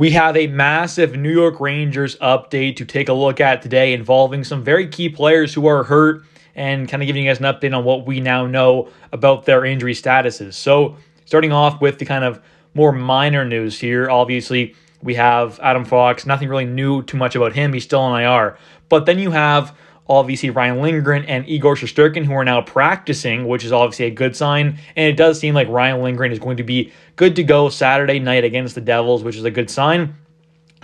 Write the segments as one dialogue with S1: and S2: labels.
S1: We have a massive New York Rangers update to take a look at today involving some very key players who are hurt and kind of giving you guys an update on what we now know about their injury statuses. So starting off with the kind of more minor news here, obviously we have Adam Fox. Nothing really new too much about him. He's still on IR. But then you have obviously Ryan Lindgren and Igor Shesterkin, who are now practicing, which is obviously a good sign. And it does seem like Ryan Lindgren is going to be good to go Saturday night against the Devils, which is a good sign.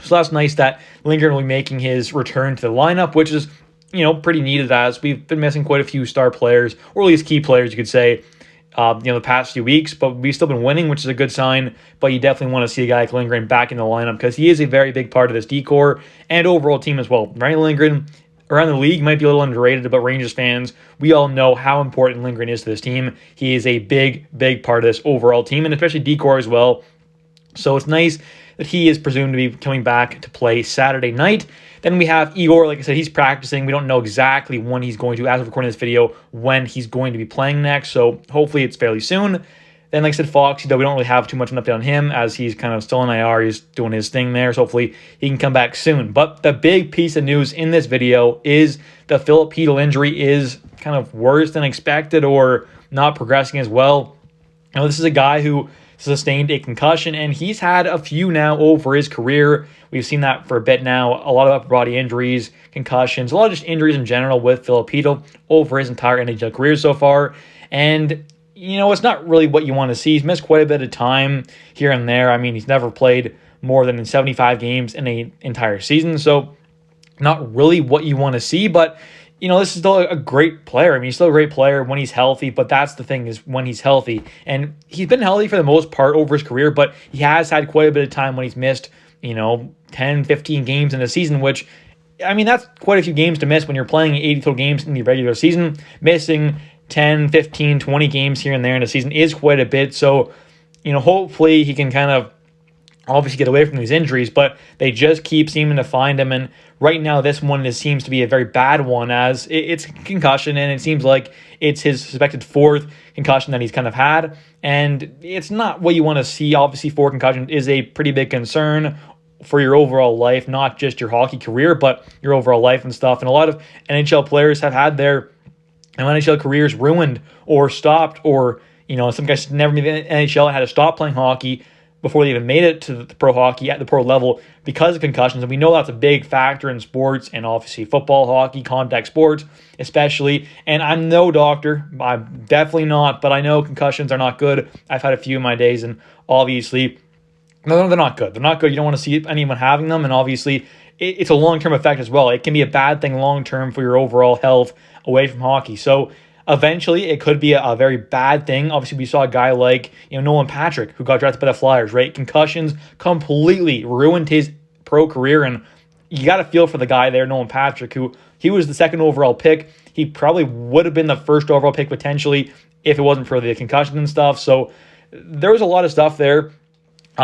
S1: So that's nice that Lindgren will be making his return to the lineup, which is, pretty needed, as we've been missing quite a few star players, or at least key players, you could say, the past few weeks. But we've still been winning, which is a good sign. But you definitely want to see a guy like Lindgren back in the lineup because he is a very big part of this decor and overall team as well. Ryan Lindgren around the league might be a little underrated, but Rangers fans, we all know how important Lindgren is to this team. He is a big, big part of this overall team, and especially decor as well. So it's nice that he is presumed to be coming back to play Saturday night. Then we have Igor. Like I said, he's practicing. We don't know exactly when he's going to, as of recording this video, when he's going to be playing next. So hopefully it's fairly soon. Then, like I said, Fox, though we don't really have too much of an update on him as he's kind of still in IR. He's doing his thing there, so hopefully he can come back soon. But the big piece of news in this video is the Filip Chytil injury is kind of worse than expected or not progressing as well. Now, this is a guy who sustained a concussion, and he's had a few now over his career. We've seen that for a bit now. A lot of upper body injuries, concussions, a lot of just injuries in general with Filip Chytil over his entire NHL career so far. And it's not really what you want to see. He's missed quite a bit of time here and there. I mean, he's never played more than 75 games in an entire season, so not really what you want to see. But, this is still a great player. I mean, he's still a great player when he's healthy, but that's the thing, is when he's healthy. And he's been healthy for the most part over his career, but he has had quite a bit of time when he's missed, 10, 15 games in a season, which, I mean, that's quite a few games to miss when you're playing 80 total games in the regular season. Missing 10, 15, 20 games here and there in a season is quite a bit. So, hopefully he can kind of obviously get away from these injuries, but they just keep seeming to find him. And right now, this one seems to be a very bad one, as it's a concussion, and it seems like it's his suspected fourth concussion that he's kind of had. And it's not what you want to see. Obviously, 4 concussions is a pretty big concern for your overall life, not just your hockey career, but your overall life and stuff. And a lot of NHL players have had their NHL careers ruined or stopped, or, some guys never made the NHL and had to stop playing hockey before they even made it to the pro hockey at the pro level because of concussions. And we know that's a big factor in sports, and obviously football, hockey, contact sports especially. And I'm no doctor. I'm definitely not, but I know concussions are not good. I've had a few in my days, and obviously they're not good. They're not good. You don't want to see anyone having them, and obviously it's a long-term effect as well. It can be a bad thing long-term for your overall health away from hockey. So eventually, it could be a very bad thing. Obviously, we saw a guy like Nolan Patrick, who got drafted by the Flyers, right? Concussions completely ruined his pro career, and you got to feel for the guy there, Nolan Patrick, who he was the 2nd overall pick. He probably would have been the 1st overall pick potentially if it wasn't for the concussion and stuff. So there was a lot of stuff there.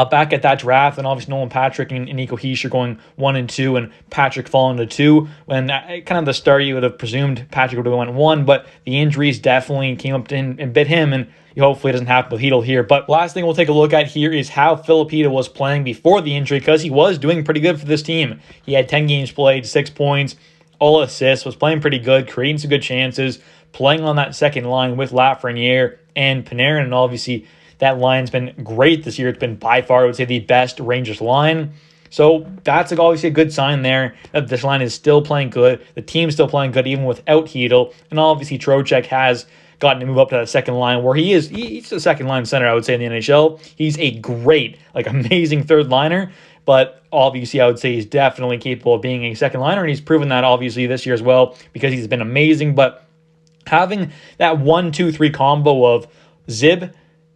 S1: Back at that draft, and obviously Nolan Patrick and Nico Hischier going 1 and 2, and Patrick falling to 2. When kind of the start, you would have presumed Patrick would have went 1, but the injuries definitely came up and bit him, and hopefully it doesn't happen with Chytil here. But last thing we'll take a look at here is how Filip Chytil was playing before the injury, because he was doing pretty good for this team. He had 10 games played, 6 points, all assists, was playing pretty good, creating some good chances, playing on that second line with Lafreniere and Panarin, and obviously that line's been great this year. It's been by far, I would say, the best Rangers line. So that's obviously a good sign there that this line is still playing good. The team's still playing good even without Chytil. And obviously Trocheck has gotten to move up to that second line where he's the second line center, I would say, in the NHL. He's a great, amazing third liner. But obviously I would say he's definitely capable of being a second liner. And he's proven that obviously this year as well because he's been amazing. But having that 1-2-3 combo of Zib,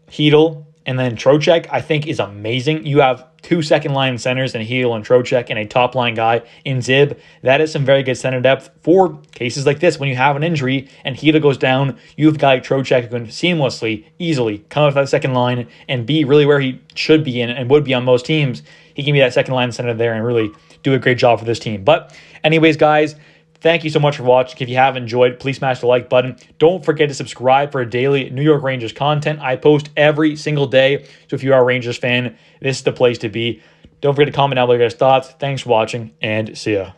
S1: Chytil, and then Trocheck, I think, is amazing. You have 2 second-line centers in Chytil and Trocheck and a top-line guy in Zib. That is some very good center depth for cases like this. When you have an injury and Chytil goes down, you have a guy like Trocheck who can seamlessly, easily come off that second line and be really where he should be and would be on most teams. He can be that second-line center there and really do a great job for this team. But anyways, guys, thank you so much for watching. If you have enjoyed, please smash the like button. Don't forget to subscribe for daily New York Rangers content. I post every single day. So if you are a Rangers fan, this is the place to be. Don't forget to comment down below your guys' thoughts. Thanks for watching, and see ya.